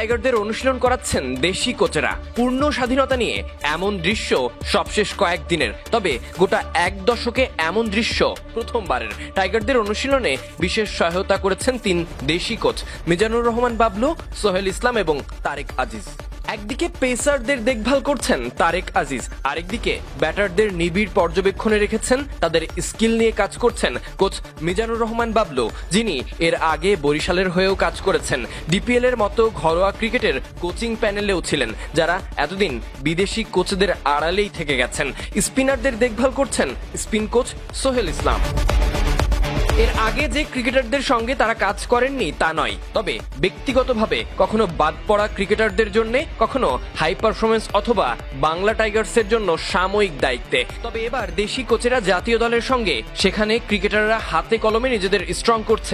টাইগারদের অনুশীলন করাচ্ছেন দেশি কোচেরা। পূর্ণ স্বাধীনতা নিয়ে এমন দৃশ্য সবশেষ কয়েকদিনের, তবে গোটা এক দশকে এমন দৃশ্য প্রথমবারের। টাইগারদের অনুশীলনে বিশেষ সহায়তা করেছেন 3 দেশি কোচ, মিজানুর রহমান বাবলু, সোহেল ইসলাম এবং তারেক আজিজ। একদিকে পেসারদের দেখভাল করছেন তারেক আজিজ, আরেকদিকে ব্যাটারদের নিবিড় পর্যবেক্ষণে রেখেছেন। তাদের স্কিল নিয়ে কাজ করছেন কোচ মিজানুর রহমান বাবলু, যিনি এর আগে বরিশালের হয়েও কাজ করেছেন। ডিপিএল এর মতো ঘরোয়া ক্রিকেটের কোচিং প্যানেলেও ছিলেন, যারা এতদিন বিদেশি কোচদের আড়ালেই থেকে গেছেন। স্পিনারদের দেখভাল করছেন স্পিন কোচ সোহেল ইসলাম। এর আগে যে ক্রিকেটারদের সঙ্গে তারা কাজ করেননি তা নয়, তবে ব্যক্তিগতভাবে কখনো বাদ পড়া ক্রিকেটারদের জন্য, কখনো হাই পারফরমেন্স অথবা বাংলা টাইগার্সের জন্য সাময়িক দায়িত্বে। তবে এবার দেশি কোচেরা জাতীয় দলের সঙ্গে সেখানে ক্রিকেটাররা হাতে কলমে নিজেদের স্ট্রং করছে।